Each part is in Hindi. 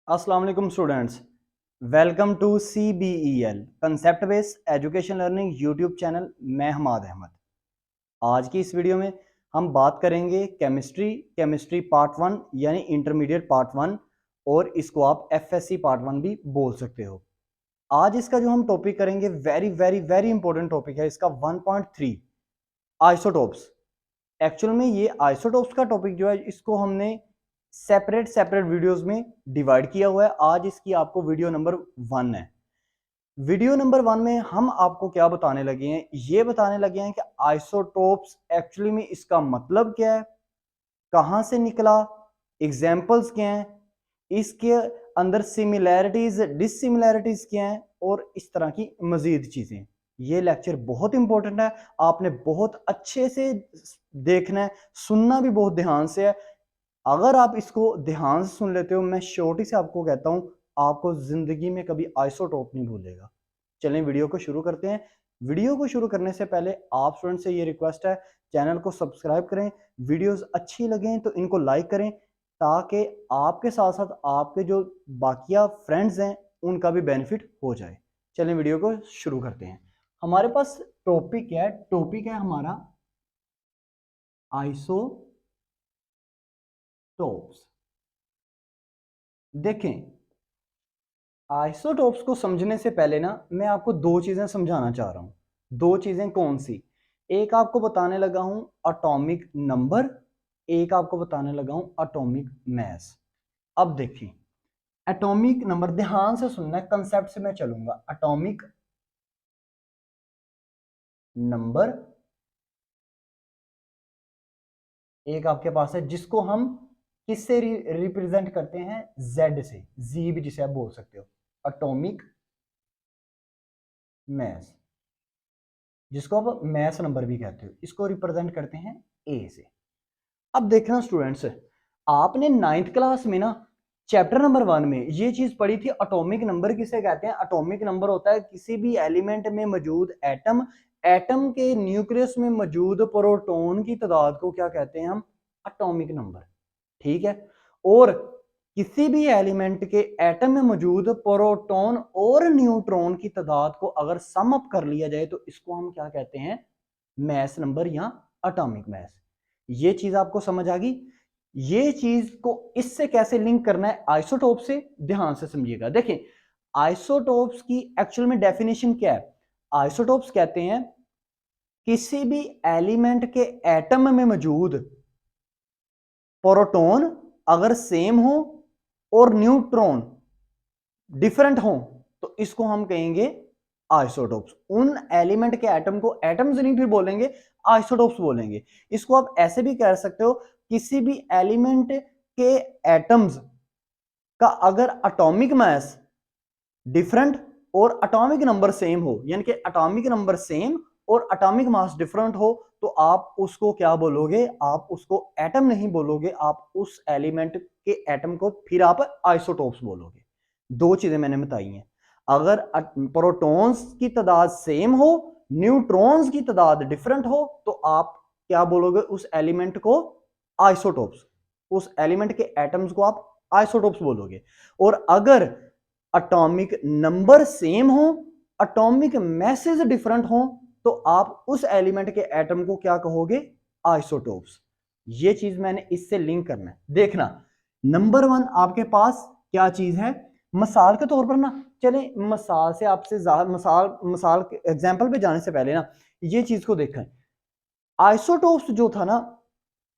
अस्सलाम वालेकुम students, welcome to CBEL concept based education learning YouTube channel. मैं हमाद अहमद। आज की इस वीडियो में हम बात करेंगे केमिस्ट्री पार्ट 1 यानी इंटरमीडिएट पार्ट 1, और इसको आप FSC पार्ट 1 भी बोल सकते हो। आज इसका जो हम टॉपिक करेंगे very very very important topic है इसका 1.3 आइसोटोप्स। एक्चुअल में ये आइसोटोप्स का टॉपिक जो है इसको हमने सेपरेट सेपरेट वीडियोस में डिवाइड किया हुआ है। आज इसकी आपको वीडियो नंबर 1 है। वीडियो नंबर 1 में हम आपको क्या बताने लगे हैं, ये बताने लगे हैं कि आइसोटोप्स एक्चुअली में इसका मतलब क्या है, कहां से निकला, एग्जाम्पल्स क्या हैं, इसके अंदर सिमिलैरिटीज डिससिमिलैरिटीज क्या हैं, और इस तरह की मजीद चीजें। ये लेक्चर बहुत इंपॉर्टेंट है, आपने बहुत अच्छे से देखना है, सुनना भी बहुत ध्यान से है। अगर आप इसको ध्यान से सुन लेते हो, मैं श्योरिटी से आपको कहता हूं आपको जिंदगी में कभी आइसोटोप नहीं भूलेगा। चलें वीडियो को शुरू करते हैं। वीडियो को शुरू करने से पहले आप स्टूडेंट से ये रिक्वेस्ट है, चैनल को सब्सक्राइब करें, वीडियोस अच्छी लगें तो इनको लाइक करें, ताकि आपके साथ साथ आपके जो बाकिया फ्रेंड्स हैं उनका भी बेनिफिट हो जाए। चलें वीडियो को शुरू करते हैं। हमारे पास टॉपिक है हमारा आइसोटोप्स। देखें, आइसोटोप्स को समझने से पहले ना मैं आपको दो चीजें समझाना चाह रहा हूं। दो चीजें कौन सी? एक आपको बताने लगा हूं एटॉमिक नंबर, एक आपको बताने लगा हूं एटॉमिक मास। अब देखिए, एटॉमिक नंबर ध्यान से सुनना है, कंसेप्ट से मैं चलूंगा। एटॉमिक नंबर एक आपके पास है जिसको हम किससे रिप्रेजेंट करते हैं? जेड से, जी भी जिसे आप बोल सकते हो। एटॉमिक मास, जिसको आप मैस नंबर भी कहते हो, इसको रिप्रेजेंट करते हैं ए से। अब देखना स्टूडेंट्स, आपने 9th क्लास में ना चैप्टर नंबर 1 में ये चीज पढ़ी थी, एटॉमिक नंबर किसे कहते हैं। एटॉमिक नंबर होता है किसी भी एलिमेंट में मौजूद एटम के न्यूक्लियस में मौजूद प्रोटॉन की तादाद को क्या कहते हैं हम? Atomic number. ठीक है। और किसी भी एलिमेंट के एटम में मौजूद प्रोटॉन और न्यूट्रॉन की तादाद को अगर सम अप कर लिया जाए तो इसको हम क्या कहते हैं? मैस नंबर या एटॉमिक मैस। ये चीज आपको समझ आ गई। ये चीज को इससे कैसे लिंक करना है आइसोटोप से, ध्यान से समझिएगा। देखिए, आइसोटोप्स की एक्चुअल में डेफिनेशन क्या है? आइसोटोप्स कहते हैं किसी भी एलिमेंट के एटम में मौजूद प्रोटॉन अगर सेम हो और न्यूट्रॉन डिफरेंट हो तो इसको हम कहेंगे आइसोटोप्स। उन एलिमेंट के एटम को एटम्स नहीं फिर बोलेंगे, आइसोटोप्स बोलेंगे। इसको आप ऐसे भी कह सकते हो, किसी भी एलिमेंट के एटम्स का अगर एटॉमिक मास डिफरेंट और एटॉमिक नंबर सेम हो, यानी कि एटॉमिक नंबर सेम और एटॉमिक मास डिफरेंट हो, तो आप उसको क्या बोलोगे? आप उसको एटम नहीं बोलोगे, आप उस एलिमेंट के एटम को फिर आप आइसोटोप्स बोलोगे। दो चीजें मैंने बताई हैं। अगर प्रोटॉन्स की तादाद सेम हो, न्यूट्रॉन्स की तादाद डिफरेंट हो, तो आप क्या बोलोगे? उस एलिमेंट को आइसोटोप्स, उस एलिमेंट के एटम्स को आप आइसोटोप्स बोलोगे। और अगर एटॉमिक नंबर सेम हो, एटॉमिक मैसेज डिफरेंट हो, तो आप उस एलिमेंट के एटम को क्या कहोगे? आइसोटोप्स। ये चीज मैंने इससे लिंक करना है। देखना, नंबर 1 आपके पास क्या चीज है? मिसाल के तौर पर ना, चले मिसाल से आपसे मिसाल एग्जांपल पे जाने से पहले ना ये चीज को देखें। आइसोटोप्स जो था ना,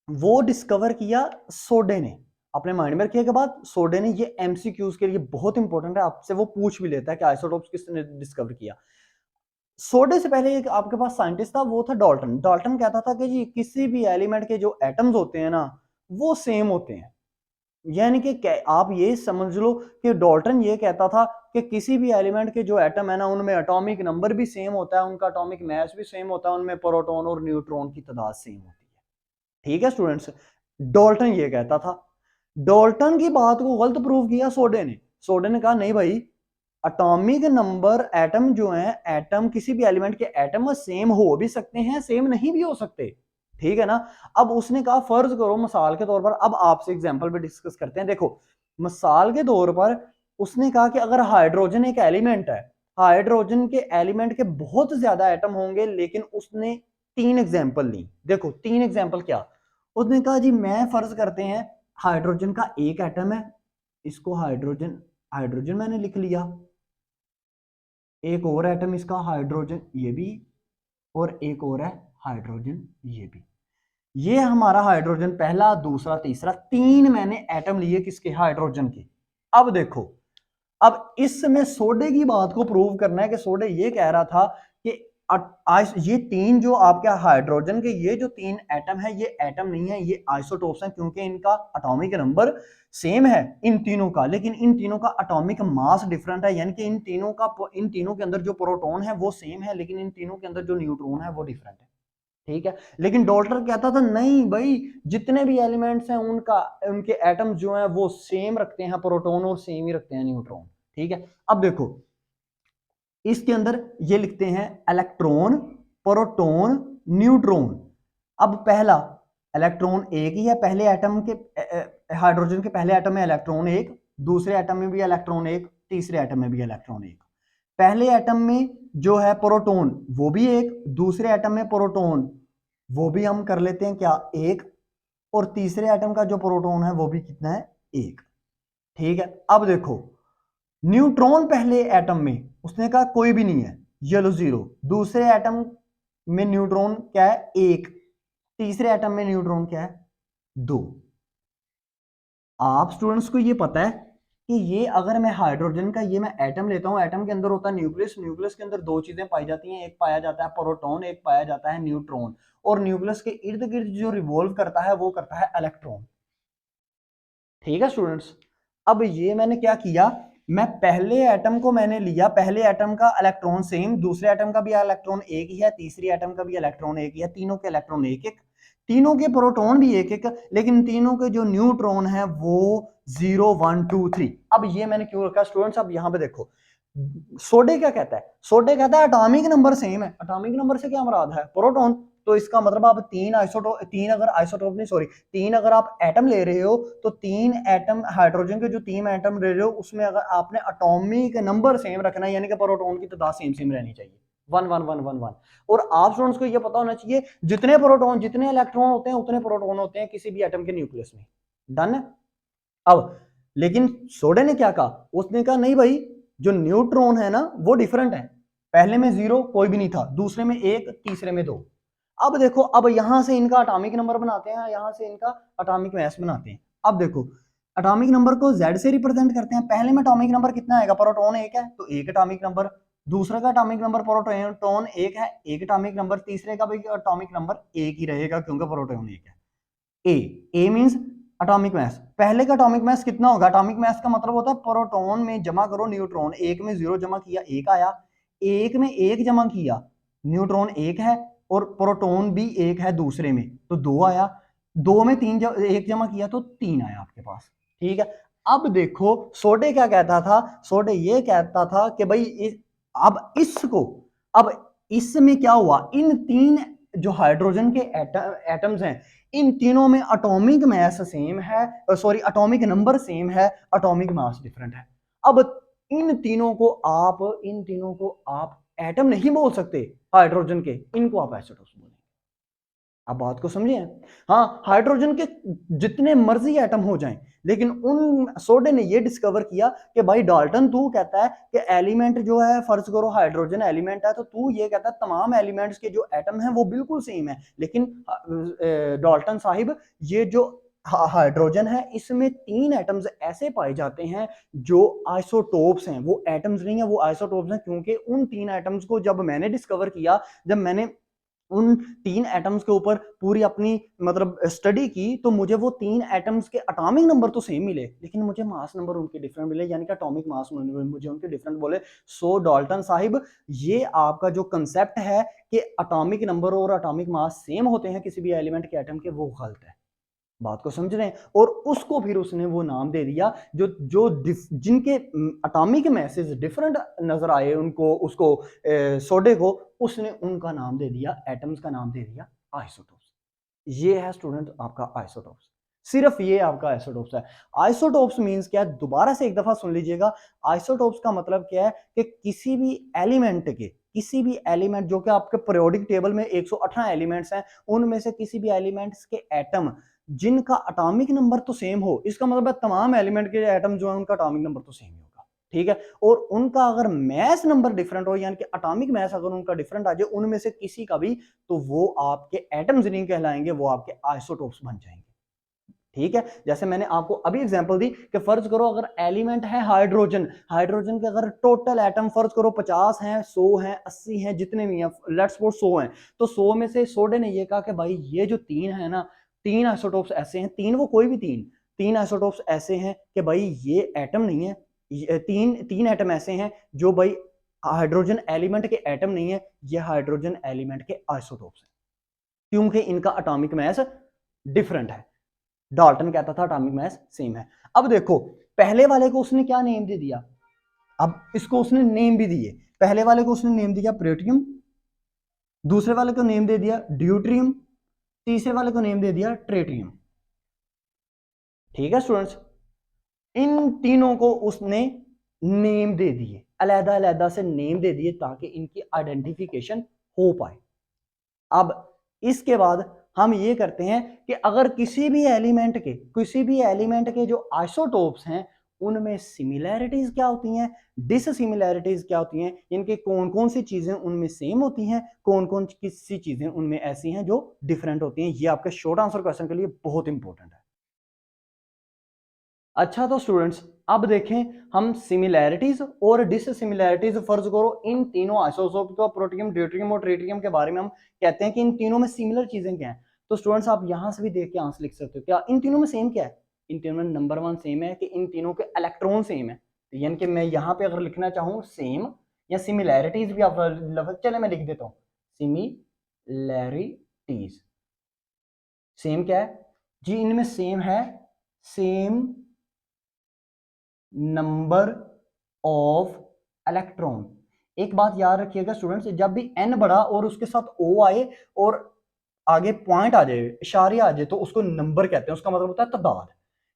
वो डिस्कवर किया सोडे ने। अपने माइंड में रखिएगा बात, सोडे ने। ये एमसीक्यूज के लिए बहुत इंपॉर्टेंट है, आपसे वो पूछ भी लेता है कि आइसोटोप्स किसने डिस्कवर किया। सोडे से पहले एक आपके पास साइंटिस्ट था, वो था डाल्टन। डाल्टन कहता था कि जी किसी भी एलिमेंट के जो एटम्स होते हैं ना, वो सेम होते हैं। यानी कि आप ये समझ लो कि डाल्टन ये कहता था कि किसी भी एलिमेंट के जो एटम है ना, उनमें एटॉमिक नंबर भी सेम होता है, उनका एटॉमिक मास भी सेम होता है, उनमें प्रोटॉन और न्यूट्रॉन की तादाद सेम होती है। ठीक है स्टूडेंट्स, डाल्टन ये कहता था। डाल्टन की बात को गलत प्रूव किया सोडे ने। सोडे ने कहा नहीं भाई, एटॉमिक नंबर एटम जो है, एटम किसी भी एलिमेंट के एटम सेम हो भी सकते हैं, सेम नहीं भी हो सकते। ठीक है ना। अब उसने कहा फर्ज करो मिसाल के तौर पर, अब आपसे एग्जांपल पे डिस्कस करते हैं। देखो, मिसाल के तौर पर उसने कहा कि अगर हाइड्रोजन एक एलिमेंट है, हाइड्रोजन के एलिमेंट के बहुत ज्यादा एटम होंगे, लेकिन उसने 3 एग्जाम्पल ली। देखो 3 एग्जाम्पल क्या, उसने कहा जी मैं फर्ज करते हैं हाइड्रोजन का एक एटम है, इसको हाइड्रोजन हाइड्रोजन मैंने लिख लिया, एक और एटम इसका हाइड्रोजन ये भी, और एक और है हाइड्रोजन ये भी। ये हमारा हाइड्रोजन पहला, दूसरा, तीसरा, 3 मैंने एटम लिए किसके, हाइड्रोजन के। अब देखो, अब इसमें सोडे की बात को प्रूव करना है कि सोडे ये कह रहा था कि ये 3 जो आपके हाइड्रोजन के ये जो 3 एटम है, ये एटम नहीं है, ये आइसोटोप्स हैं, क्योंकि इनका एटॉमिक नंबर सेम है इन तीनों का, लेकिन इन तीनों का एटॉमिक मास डिफरेंट है, यानी कि इन तीनों के अंदर जो प्रोटॉन है वो सेम है, लेकिन इन तीनों के अंदर जो न्यूट्रॉन है वो डिफरेंट है। ठीक है, लेकिन डॉल्टर कहता था नहीं भाई, जितने भी एलिमेंट्स हैं उनका उनके एटम्स जो हैं वो सेम रखते हैं प्रोटॉन और सेम ही रखते हैं न्यूट्रॉन। ठीक है, अब देखो इसके अंदर ये लिखते हैं इलेक्ट्रॉन, प्रोटॉन, न्यूट्रॉन। अब पहला इलेक्ट्रॉन एक ही है, पहले एटम के हाइड्रोजन के पहले एटम में इलेक्ट्रॉन एक, दूसरे एटम में भी इलेक्ट्रॉन एक, तीसरे एटम में भी इलेक्ट्रॉन एक। पहले एटम में जो है प्रोटॉन वो भी एक, दूसरे एटम में प्रोटॉन वो भी हम कर लेते हैं क्या, एक, और तीसरे एटम का जो प्रोटॉन है वो भी कितना है, एक। ठीक है, अब देखो न्यूट्रॉन पहले एटम में उसने कहा कोई भी नहीं है, येलो जीरो। दूसरे एटम में न्यूट्रॉन क्या है, एक। तीसरे एटम में न्यूट्रॉन क्या है, दो। आप स्टूडेंट्स को ये पता है कि ये अगर मैं हाइड्रोजन का ये मैं एटम लेता हूं, एटम के अंदर होता है न्यूक्लियस, न्यूक्लियस के अंदर दो चीजें पाई जाती हैं, एक पाया जाता है प्रोटॉन, एक पाया जाता है न्यूट्रॉन, और न्यूक्लियस के इर्द गिर्द जो रिवॉल्व करता है वो करता है इलेक्ट्रॉन। ठीक है स्टूडेंट्स, अब ये मैंने क्या किया, मैं पहले एटम को मैंने लिया, पहले एटम का इलेक्ट्रॉन सेम, दूसरे एटम का भी इलेक्ट्रॉन एक ही है, तीसरी एटम का भी इलेक्ट्रॉन एक ही है, तीनों के इलेक्ट्रॉन एक एक, तीनों के प्रोटॉन भी एक एक, लेकिन तीनों के जो न्यूट्रॉन है वो 0 1 2 3। अब ये मैंने क्यों रखा स्टूडेंट्स, अब यहां पे देखो सोडे क्या कहता है, सोडे कहता है एटॉमिक नंबर सेम है। एटॉमिक नंबर से क्या मुराद है, प्रोटॉन। तो इसका मतलब आप तीन अगर आइसोटोप नहीं सॉरी, तीन अगर आप एटम ले रहे हो तो 3 एटम हाइड्रोजन के जो 3 एटम ले रहे हो उसमें अगर आपने एटॉमिक नंबर सेम रखना है, यानी कि प्रोटॉन की तादाद सेम सेम रहनी चाहिए, 1 1 1 1 1। और आप स्टूडेंट्स को ये पता होना चाहिए जितने प्रोटॉन जितने इलेक्ट्रॉन होते हैं उतने प्रोटॉन होते हैं किसी भी एटम के न्यूक्लियस में। डन है। अब लेकिन सोडे ने क्या कहा, उसने कहा नहीं भाई, जो न्यूट्रॉन है ना वो डिफरेंट है, पहले में 0 कोई भी नहीं था, दूसरे में 1, तीसरे में 2। अब देखो, अब यहां से इनका एटॉमिक नंबर बनाते हैं, यहां से इनका एटॉमिक मास बनाते हैं। अब देखो एटॉमिक नंबर को Z से रिप्रेजेंट करते हैं, पहले में एटॉमिक नंबर कितना आएगा, प्रोटॉन एक है तो एक एटॉमिक नंबर, दूसरे का एटॉमिक नंबर प्रोटॉन एक है, एक एटॉमिक नंबर, तीसरे का भी एटॉमिक नंबर एक ही रहेगा क्योंकि प्रोटॉन एक है। ए मींस एटॉमिक मास, पहले का एटॉमिक मास कितना होगा, एटॉमिक मास का मतलब होता है प्रोटॉन में जमा करो न्यूट्रॉन, एक में 0 जमा किया एक आया, एक में एक जमा किया न्यूट्रॉन एक है, और प्रोटॉन भी एक है दूसरे में तो 2 आया, 2 में 3 एक जमा किया तो 3 आया आपके पास। ठीक है, अब देखो सोडे क्या कहता था, सोडे ये कहता था कि भाई अब इसको, अब इसमें क्या हुआ, इन 3 जो हाइड्रोजन के एटम्स हैं इन तीनों में एटॉमिक मास सेम है, सॉरी एटॉमिक नंबर सेम है, एटॉमिक मास डिफरेंट है। अब इन तीनों को आप एटम नहीं बोल सकते हाइड्रोजन के, इनको आप आइसोटोप्स बोलेंगे। आप बात को समझिए। हाँ, हाइड्रोजन के जितने मर्जी एटम हो जाएं, लेकिन उन सोडे ने ये डिस्कवर किया कि भाई डाल्टन तू कहता है कि एलिमेंट जो है, फर्ज करो हाइड्रोजन एलिमेंट है, तो तू ये कहता है तमाम एलिमेंट्स के जो एटम हैं वो बिल्कुल सेम है, लेकिन डाल्टन साहिब ये जो हाइड्रोजन है इसमें 3 एटम्स ऐसे पाए जाते हैं जो आइसोटोप्स हैं, वो एटम्स नहीं है, वो आइसोटोप्स हैं, क्योंकि उन 3 एटम्स को जब मैंने डिस्कवर किया, जब मैंने उन 3 एटम्स के ऊपर पूरी अपनी मतलब स्टडी की, तो मुझे वो 3 एटम्स के एटॉमिक नंबर तो सेम मिले, लेकिन मुझे मास नंबर उनके डिफरेंट मिले, यानी कि एटॉमिक मास मुझे उनके डिफरेंट बोले। सो डाल्टन साहिब, ये आपका जो कंसेप्ट है कि एटॉमिक नंबर और एटॉमिक मास सेम होते हैं किसी भी एलिमेंट के एटम के, वो गलत है। बात को समझ रहे हैं, और उसको फिर उसने वो नाम दे दिया जो जो जिनके एटॉमिक मैसेज डिफरेंट नजर आए उनको, उसको सोडे को, उसने उनका नाम दे दिया, एटम्स का नाम दे दिया आइसोटोप्स। ये है स्टूडेंट आपका आइसोटोप्स। सिर्फ ये आपका आइसोटोप्स है। आइसोटोप्स मींस क्या है, दोबारा से एक दफा सुन लीजिएगा। आइसोटोप्स का मतलब क्या है कि किसी भी एलिमेंट जो कि आपके पीरियोडिक टेबल में 118 एलिमेंट्स हैं, उनमें से किसी भी एलिमेंट्स के एटम जिनका एटॉमिक नंबर तो सेम हो, इसका मतलब है तमाम एलिमेंट के एटम जो है उनका एटॉमिक नंबर तो सेम ही होगा, ठीक है, और उनका अगर मैस नंबर डिफरेंट हो, यानी कि एटॉमिक मैस अगर उनका डिफरेंट आ जाए उनमें से किसी का भी, तो वो आपके एटम्स नहीं कहलाएंगे, वो आपके आइसोटोप्स बन जाएंगे, ठीक है। जैसे मैंने आपको अभी एग्जांपल दी कि फर्ज करो अगर एलिमेंट है हाइड्रोजन, हाइड्रोजन के अगर टोटल एटम फर्ज करो 50 हैं, 100 हैं, 80 हैं, जितने भी हैं, लेट्स सपोज 100 हैं, तो 100 में से सोडे ने ये कहा कि भाई ये जो तीन है ना, तीन आइसोटोप्स ऐसे हैं, तीन वो कोई भी तीन आइसोटोप्स ऐसे हैं कि भाई ये एटम नहीं है, तीन एटम ऐसे हैं जो भाई हाइड्रोजन एलिमेंट के एटम नहीं है, ये हाइड्रोजन एलिमेंट के आइसोटोप्स हैं, क्योंकि इनका एटॉमिक मास डिफरेंट है। डाल्टन कहता था एटॉमिक मास सेम है। अब देखो पहले वाले को उसने क्या नेम दे दिया, अब इसको उसने नेम भी दिए, पहले वाले को उसने नेम दिया प्रोटियम, दूसरे वाले को नेम दे दिया ड्यूट्रियम, तीसरे वाले को नेम दे दिया ट्रेटियम, ठीक है स्टूडेंट्स। इन तीनों को उसने नेम दे दिए, अलग अलग से नेम दे दिए ताकि इनकी आइडेंटिफिकेशन हो पाए। अब इसके बाद हम ये करते हैं कि अगर किसी भी एलिमेंट के जो आइसोटोप्स हैं उनमें सिमिलैरिटीज क्या होती हैं, डिससिमिलैरिटीज क्या होती हैं, इनके कौन कौन सी चीजें उनमें सेम होती हैं, कौन कौन सी चीजें उनमें ऐसी हैं जो डिफरेंट होती हैं, ये आपके शॉर्ट आंसर क्वेश्चन के लिए बहुत इंपॉर्टेंट है। अच्छा तो स्टूडेंट्स अब देखें हम सिमिलैरिटीज और डिससिमिलैरिटीज फर्ज करो इन तीनों आइसोटोप तो प्रोटियम, ड्यूट्रियम और ट्रिटियम के बारे में हम कहते हैं कि इन तीनों में सिमिलर चीजें क्या हैं, तो स्टूडेंट्स आप यहां से भी देख के आंसर लिख सकते हो, क्या इन तीनों में सेम क्या है, इन तीनों में नंबर 1 सेम है कि इन तीनों के इलेक्ट्रॉन सेम है, तो यानी कि मैं यहाँ पे अगर लिखना चाहूँ सेम या सिमिलैरिटीज भी आप चले मैं लिख देता हूँ सिमिलैरिटीज, सेम क्या है जी, इनमें सेम है सेम नंबर ऑफ इलेक्ट्रॉन। एक बात याद रखिएगा स्टूडेंट्स, जब भी n बढ़ा और उसके साथ o आए और आगे पॉइंट आ जाए, इशारे आ जाए, तो उसको नंबर कहते हैं, उसका मतलब होता है तादाद।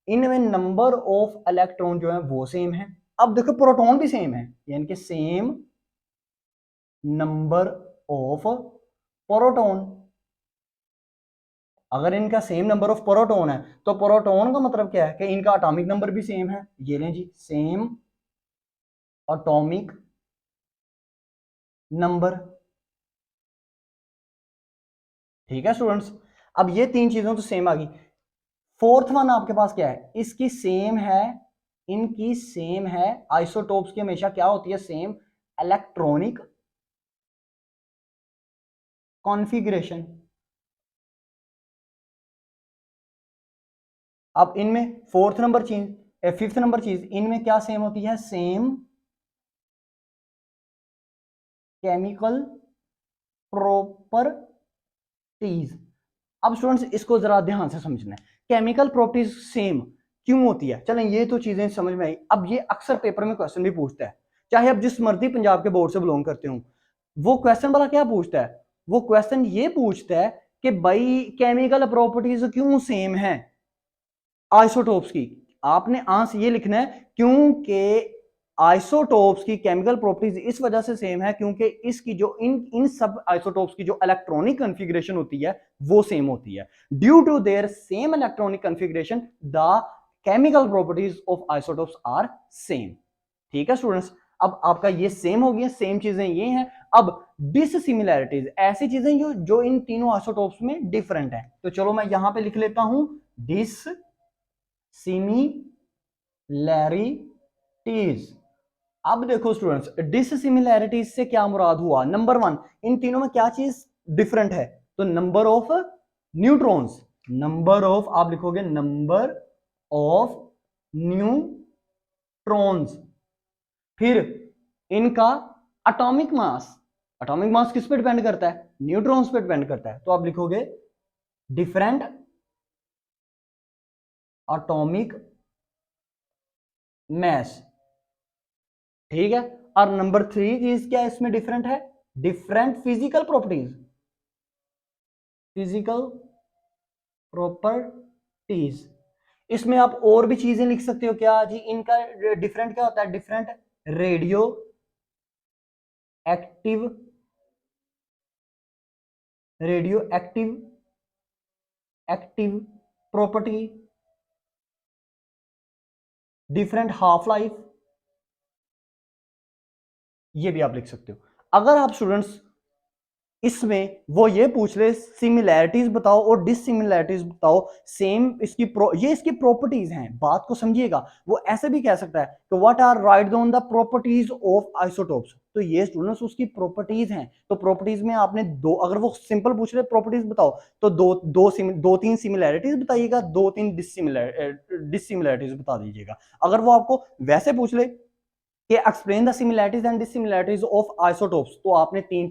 इनमें नंबर ऑफ इलेक्ट्रॉन जो है वो सेम है। अब देखो प्रोटॉन भी सेम है, यानी कि सेम नंबर ऑफ प्रोटॉन। अगर इनका सेम नंबर ऑफ प्रोटॉन है तो प्रोटॉन का मतलब क्या है कि इनका एटॉमिक नंबर भी सेम है, ये लें जी सेम एटॉमिक नंबर, ठीक है स्टूडेंट्स। अब ये तीन चीजों तो सेम आ गई, फोर्थ वन आपके पास क्या है, इसकी सेम है, इनकी सेम है, आइसोटोप्स की हमेशा क्या होती है सेम इलेक्ट्रॉनिक कॉन्फ़िगरेशन। अब इनमें फोर्थ नंबर चीज, फिफ्थ नंबर चीज, इनमें क्या सेम होती है, सेम केमिकल प्रॉपर्टीज। अब स्टूडेंट्स इसको जरा ध्यान से समझना है, केमिकल प्रॉपर्टीज सेम क्यों होती है, चलें ये तो चीजें समझ में आई। अब ये अक्सर पेपर में क्वेश्चन भी पूछता है, चाहे आप जिस मर्जी पंजाब के बोर्ड से बिलोंग करते हो, वो क्वेश्चन वाला क्या पूछता है, वो क्वेश्चन ये पूछता है कि भाई केमिकल प्रॉपर्टीज क्यों सेम है आइसोटोप्स की। आपने आंसर ये लिखना है क्योंकि आइसोटोप्स की केमिकल प्रॉपर्टीज इस वजह से सेम है क्योंकि इसकी जो इन सब आइसोटोप्स की जो इलेक्ट्रॉनिक कॉन्फ़िगरेशन होती है वो सेम होती है। Due to their same electronic configuration the chemical properties of isotopes are same, ठीक है स्टूडेंट्स। अब आपका ये सेम हो गया, सेम चीजें ये हैं। अब डिससिमिलैरिटीज ऐसी चीजें जो इन तीनों आइसोटोप्स में डिफरेंट है, तो चलो मैं यहां पे लिख लेता हूं डिससिमिलैरिटीज। अब देखो स्टूडेंट्स डिससिमिलैरिटीज से क्या मुराद हुआ, नंबर 1 इन तीनों में क्या चीज डिफरेंट है, तो number of neutrons, number of आप लिखोगे नंबर ऑफ न्यूट्रॉन्स, फिर इनका एटॉमिक मास, एटॉमिक मास किस पे डिपेंड करता है, न्यूट्रॉन्स पे डिपेंड करता है, तो आप लिखोगे डिफरेंट एटॉमिक मास, ठीक है। और नंबर 3 चीज क्या इसमें डिफरेंट है, different physical properties, physical properties, इसमें आप और भी चीजें लिख सकते हो क्या जी, इनका डिफरेंट क्या होता है, different radio active, radio active, active property, different half life, ये भी आप लिख सकते हो। अगर आप स्टूडेंट्स इसमें वो ये पूछ ले सिमिलैरिटीज बताओ और डिससिमिलैरिटीज बताओ, सेम इसकी ये इसकी प्रॉपर्टीज हैं, बात को समझिएगा। वो ऐसे भी कह सकता है कि what are right on the properties of isotopes, तो ये स्टूडेंट्स उसकी प्रॉपर्टीज हैं। तो प्रॉपर्टीज में आपने दो, अगर वो सिंपल पूछ रहे प्रॉपर्टीज बताओ तो दो तीन सिमिलैरिटीज बताइएगा, दो तीन डिससिमिलैरिटीज बता दीजिएगा। अगर वो आपको वैसे पूछ ले कि explain the similarities and dissimilarities of isotopes, तो आपने तीन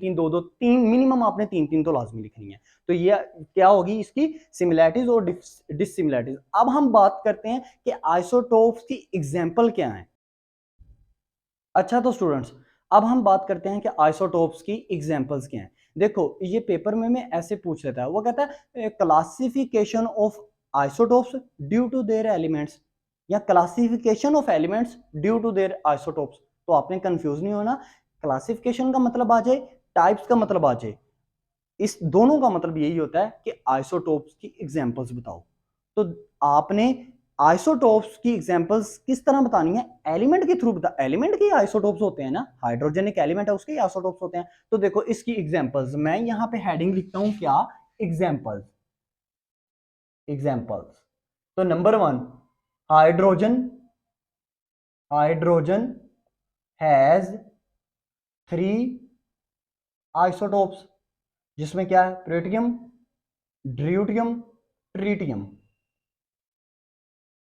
मिनिमम आपने तीन तो लाजमी लिखनी है। तो ये क्या होगी इसकी सिमिलैरिटीज और डिससिमिलैरिटीज। अब हम बात करते हैं कि आइसोटोप्स की एग्जांपल क्या है। अच्छा तो स्टूडेंट्स अब हम बात करते हैं कि आइसोटोप्स की एग्जांपल्स क्या हैं। देखो ये पेपर में मैं ऐसे पूछ लेता है, वो कहता है classification of isotopes due to their elements, या classification of elements due to their isotopes. तो आपने कंफ्यूज नहीं होना, क्लासिफिकेशन का मतलब आ जाए, टाइप्स का मतलब आ जाए, इस दोनों का मतलब यही होता है कि आइसोटोप्स की एग्जांपल्स बताओ। तो आपने आइसोटोप्स की एग्जांपल्स किस तरह बतानी है, एलिमेंट के थ्रू बता, एलिमेंट के आइसोटोप्स होते हैं ना, हाइड्रोजन एक एलिमेंट है उसके आइसोटोप्स होते हैं। तो देखो इसकी एग्जांपल्स मैं यहां पे हेडिंग लिखता हूं क्या, एग्जांपल्स, एग्जांपल्स। तो number 1, hydrogen, hydrogen has 3 isotopes, जिसमें क्या है, प्लेटियम, ड्यूटियम, ट्रीटियम।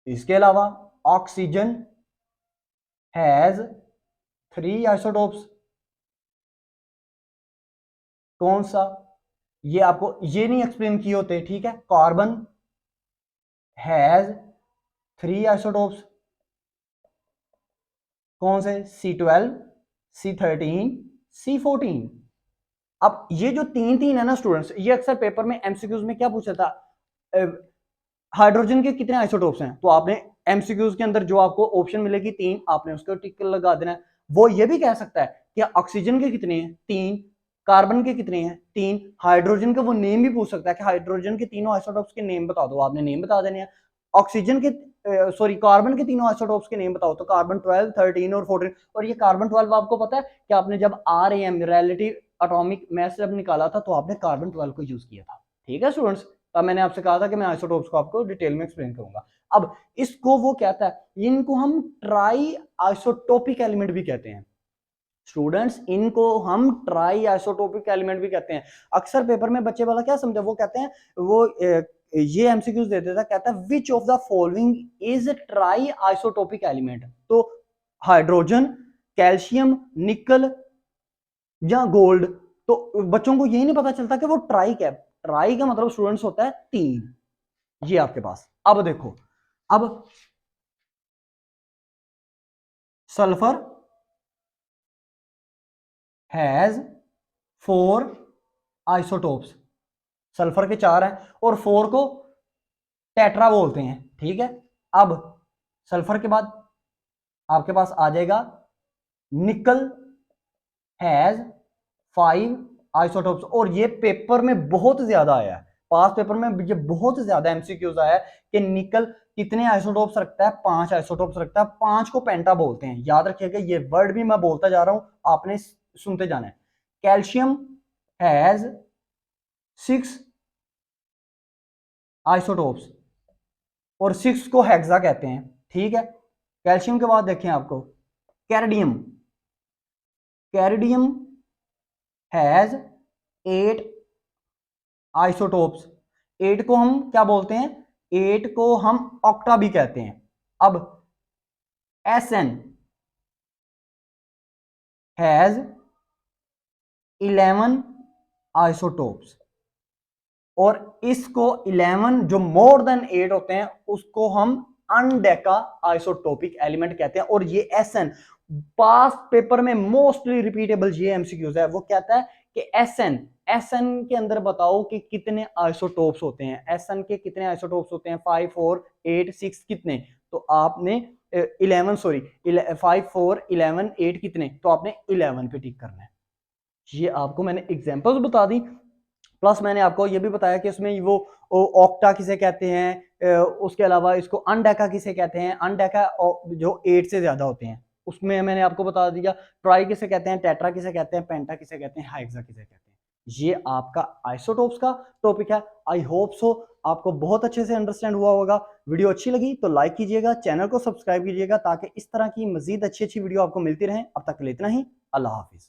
इसके अलावा ऑक्सीजन हैज 3 आइसोटोप्स, कौन सा, ये आपको ये नहीं एक्सप्लेन किए होते, ठीक है। कार्बन हैज 3 आइसोटोप्स, कौन से, C12, C13, C14। अब ये जो तीन है ना स्टूडेंट्स, ये अक्सर पेपर में एमसीक्यूज में क्या पूछा था, हाइड्रोजन के कितने आइसोटोप्स हैं, तो आपने एमसीक्यूज के अंदर जो आपको ऑप्शन मिलेगी 3, आपने उसको टिक लगा देना है। वो ये भी कह सकता है कि ऑक्सीजन के कितने हैं, 3, कार्बन के कितने हैं, 3, हाइड्रोजन का वो नेम भी पूछ सकता है कि हाइड्रोजन के तीनों आइसोटोप्स के नेम बता दो, आपने नेम बता देने हैं। ऑक्सीजन के सॉरी कार्बन के तीनों आइसोटोप्स के नेम बताओ, तो कार्बन 12, 13 और 14। और ये कार्बन 12 आपको पता है कि आपने जब RAM रिलेटिव एटॉमिक मास जब निकाला था तो आपने कार्बन 12 को यूज किया था, ठीक है स्टूडेंट्स। तब मैंने आपसे कहा था कि मैं आइसोटोप्स को आपको डिटेल में एक्सप्लेन करूंगा। अब इसको वो कहता है, इनको हम ट्राई आइसोटोपिक एलिमेंट भी कहते हैं स्टूडेंट्स, इनको हम ट्राई आइसोटोपिक एलिमेंट भी कहते हैं। अक्सर पेपर में बच्चे वाला क्या समझा, वो कहते हैं वो ये एमसीक्यूज दे देता, कहता है which of the following is try isotopic element. तो हाइड्रोजन, कैल्शियम, निकल या गोल्ड। तो बच्चों को यही नहीं पता चलता कि वो ट्राई क्या, ट्राई का मतलब स्टूडेंट्स होता है 3, ये आपके पास। अब देखो, अब सल्फर हैज 4 आइसोटोप्स, सल्फर के 4 हैं और 4 को टेट्रा बोलते हैं, ठीक है। अब सल्फर के बाद आपके पास आ जाएगा निकल हैज 5 आइसोटोप्स, और ये पेपर में बहुत ज्यादा आया है, पास पेपर में ये बहुत ज्यादा एमसीक्यूज आया है कि निकल कितने आइसोटोप्स रखता है, 5 आइसोटोप्स रखता है, 5 को पेंटा बोलते हैं, याद रखिएगा ये वर्ड भी मैं बोलता जा रहा हूं, आपने सुनते जाना है। कैल्शियम हैज 6 आइसोटोप्स, और 6 को हेक्सा कहते हैं, ठीक है। कैल्शियम के बाद देखें आपको कैरिडियम, कैरिडियम हैज 8 आइसोटोप्स, 8 को हम क्या बोलते हैं, 8 को हम ऑक्टा भी कहते हैं। अब SN हैज 11 आइसोटोप्स, और इसको 11 जो मोर देन 8 होते हैं उसको हम अनडेका आइसोटोपिक एलिमेंट कहते हैं। और ये SN पास्ट पेपर में मोस्टली रिपीटेबल ये एमसीक्यूज है, वो कहता है कि SN Sn के अंदर बताओ कि कितने आइसोटोप्स होते हैं, Sn के कितने आइसोटोप्स होते हैं, 5 4 8 6 कितने, तो आपने 11 सॉरी 5 4 11 8 कितने, तो आपने 11 पे टिक करना है। ये आपको मैंने एग्जांपल्स बता दी, प्लस मैंने आपको ये भी बताया कि उसमें वो ऑक्टा किसे कहते हैं, उसके अलावा इसको अनडेका किसे कहते हैं, अनडेका जो 8 से ज्यादा होते हैं उसमें मैंने आपको बता दिया, ट्राई किसे कहते हैं, टेट्रा किसे कहते हैं, पेंटा किसे कहते हैं, हाइक्सा किसे कहते हैं। ये आपका आइसोटोप्स का टॉपिक है। आई होप सो आपको बहुत अच्छे से अंडरस्टैंड हुआ होगा। वीडियो अच्छी लगी तो लाइक कीजिएगा, चैनल को सब्सक्राइब कीजिएगा ताकि इस तरह की मजीद अच्छी अच्छी वीडियो आपको मिलती रहे। अब तक के लिए इतना ही, अल्लाह हाफिज।